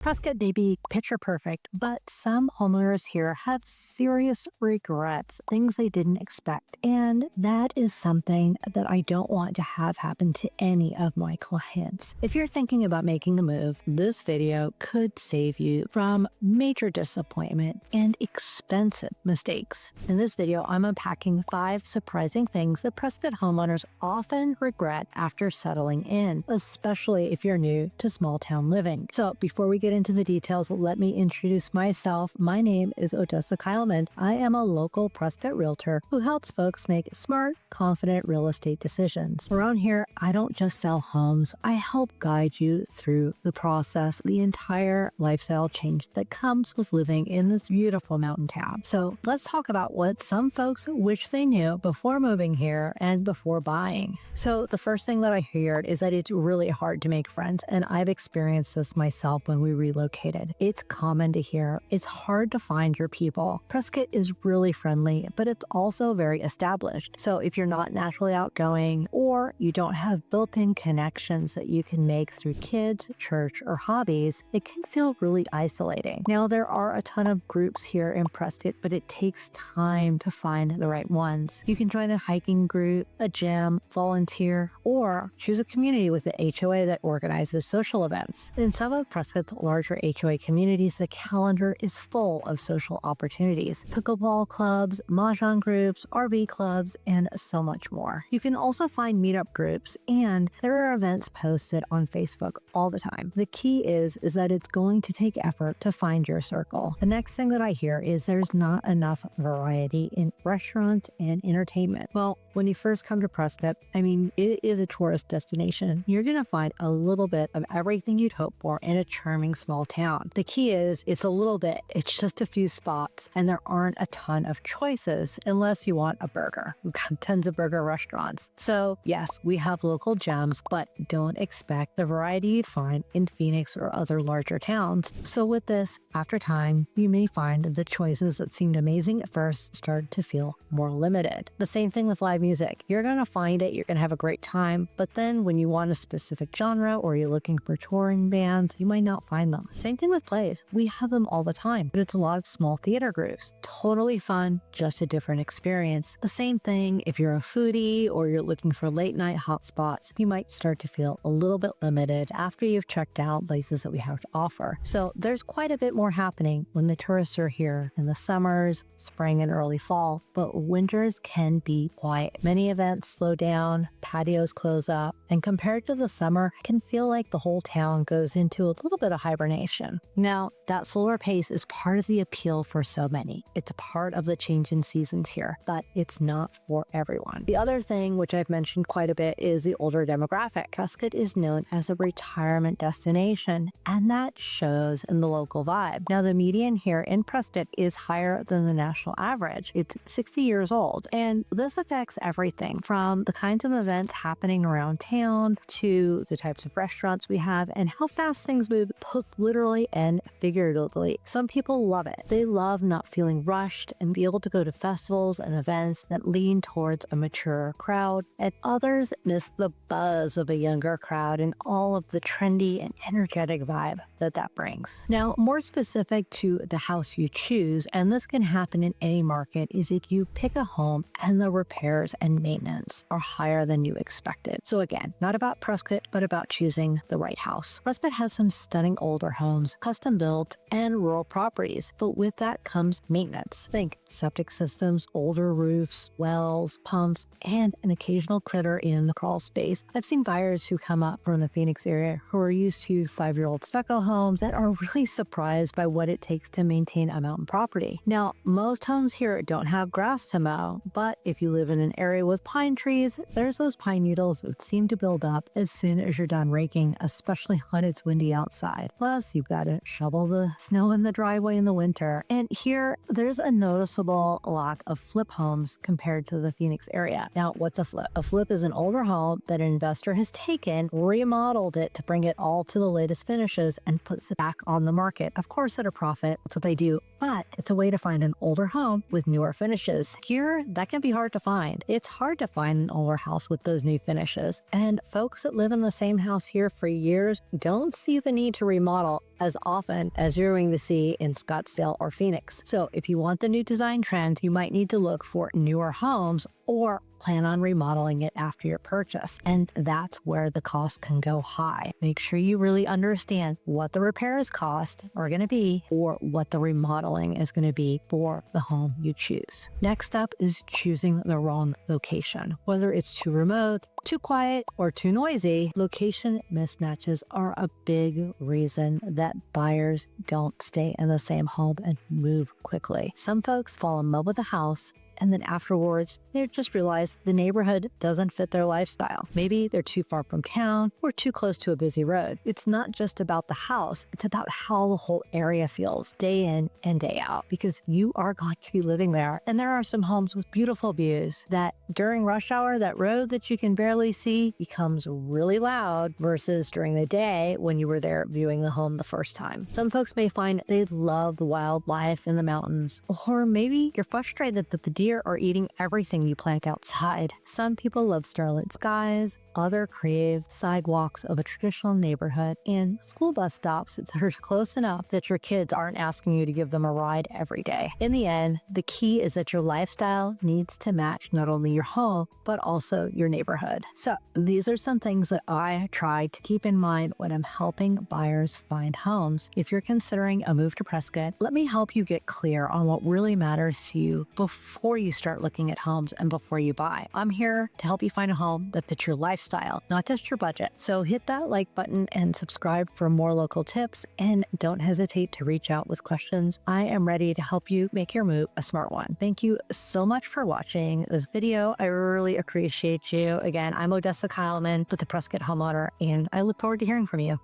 Prescott may be picture perfect, but some homeowners here have serious regrets, things they didn't expect. And that is something that I don't want to have happen to any of my clients. If you're thinking about making a move, this video could save you from major disappointment and expensive mistakes. In this video, I'm unpacking 5 surprising things that Prescott homeowners often regret after settling in, especially if you're new to small town living. So before we get into the details, let me introduce myself. My name is Odessa. I am a local Prescott realtor who helps folks make smart, confident real estate decisions. Around here, I don't just sell homes. I help guide you through the process, the entire lifestyle change that comes with living in this beautiful mountain town. So let's talk about what some folks wish they knew before moving here and before buying. So the first thing that I heard is that it's really hard to make friends, and I've experienced this myself when we relocated. It's common to hear it's hard to find your people. Prescott is really friendly, but it's also very established. So if you're not naturally outgoing or you don't have built-in connections that you can make through kids, church, or hobbies, it can feel really isolating. Now, there are a ton of groups here in Prescott, but it takes time to find the right ones. You can join a hiking group, a gym, volunteer, or choose a community with the HOA that organizes social events. In some of Prescott's larger HOA communities, the calendar is full of social opportunities: pickleball clubs, mahjong groups, RV clubs, and so much more. You can also find meetup groups, and there are events posted on Facebook all the time. The key is that it's going to take effort to find your circle. The next thing that I hear is there's not enough variety in restaurants and entertainment. Well, when you first come to Prescott, it is a tourist destination. You're going to find a little bit of everything you'd hope for in a charming small town. The key is it's a little bit, it's just a few spots, and there aren't a ton of choices unless you want a burger. We've got tons of burger restaurants. So yes, we have local gems, but don't expect the variety you'd find in Phoenix or other larger towns. So with this, after time, you may find the choices that seemed amazing at first start to feel more limited. The same thing with live music. You're going to find it, you're going to have a great time, but then when you want a specific genre or you're looking for touring bands, you might not find them. Same thing with plays. We have them all the time, but it's a lot of small theater groups. Totally fun, just a different experience. The same thing if you're a foodie or you're looking for late night hotspots, you might start to feel a little bit limited after you've checked out places that we have to offer. So there's quite a bit more happening when the tourists are here in the summers, spring, and early fall, but winters can be quiet. Many events slow down, patios close up, and compared to the summer, it can feel like the whole town goes into a little bit of hibernation. Now, that slower pace is part of the appeal for so many. It's a part of the change in seasons here, but it's not for everyone. The other thing, which I've mentioned quite a bit, is the older demographic. Prescott is known as a retirement destination, and that shows in the local vibe. Now, the median here in Prescott is higher than the national average. It's 60 years old, and this affects everything from the kinds of events happening around town to the types of restaurants we have and how fast things move, both literally and figuratively. Some people love it. They love not feeling rushed and be able to go to festivals and events that lean towards a mature crowd, and others miss the buzz of a younger crowd and all of the trendy and energetic vibe that brings. Now, more specific to the house you choose, and this can happen in any market, is if you pick a home and the repairs and maintenance are higher than you expected. So again, not about Prescott, but about choosing the right house. Prescott has some stunning older homes, custom built, and rural properties, but with that comes maintenance. Think septic systems, older roofs, wells, pumps, and an occasional critter in the crawl space. I've seen buyers who come up from the Phoenix area who are used to 5-year-old stucco homes that are really surprised by what it takes to maintain a mountain property. Now, most homes here don't have grass to mow, but if you live in an area with pine trees, there's those pine needles that seem to build up as soon as you're done raking, especially when it's windy outside. Plus, you've got to shovel the snow in the driveway in the winter. And here, there's a noticeable lack of flip homes compared to the Phoenix area. Now, what's a flip? A flip is an older home that an investor has taken, remodeled it to bring it all to the latest finishes, and and puts it back on the market. Of course, at a profit. That's what they do. But it's a way to find an older home with newer finishes. Here, that can be hard to find. It's hard to find an older house with those new finishes. And folks that live in the same house here for years don't see the need to remodel as often as you're going to see in Scottsdale or Phoenix. So if you want the new design trend, you might need to look for newer homes or plan on remodeling it after your purchase. And that's where the cost can go high. Make sure you really understand what the repairs cost are going to be or what the remodeling is going to be for the home you choose. Next up is choosing the wrong location. Whether it's too remote, too quiet, or too noisy, location mismatches are a big reason that buyers don't stay in the same home and move quickly. Some folks fall in love with a house and then afterwards, they just realize the neighborhood doesn't fit their lifestyle. Maybe they're too far from town or too close to a busy road. It's not just about the house, it's about how the whole area feels day in and day out, because you are going to be living there. And there are some homes with beautiful views that during rush hour, that road that you can barely see becomes really loud versus during the day when you were there viewing the home the first time. Some folks may find they love the wildlife in the mountains, or maybe you're frustrated that the deer are eating everything you plant outside. Some people love starlit skies, others crave sidewalks of a traditional neighborhood and school bus stops that are close enough that your kids aren't asking you to give them a ride every day. In the end, the key is that your lifestyle needs to match not only your home, but also your neighborhood. So these are some things that I try to keep in mind when I'm helping buyers find homes. If you're considering a move to Prescott, let me help you get clear on what really matters to you before you start looking at homes and before you buy. I'm here to help you find a home that fits your lifestyle, not just your budget. So hit that like button and subscribe for more local tips, and don't hesitate to reach out with questions. I am ready to help you make your move a smart one. Thank you so much for watching this video. I really appreciate you. Again, I'm Odessa Kyleman with the Prescott Homeowner, and I look forward to hearing from you.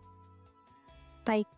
Bye.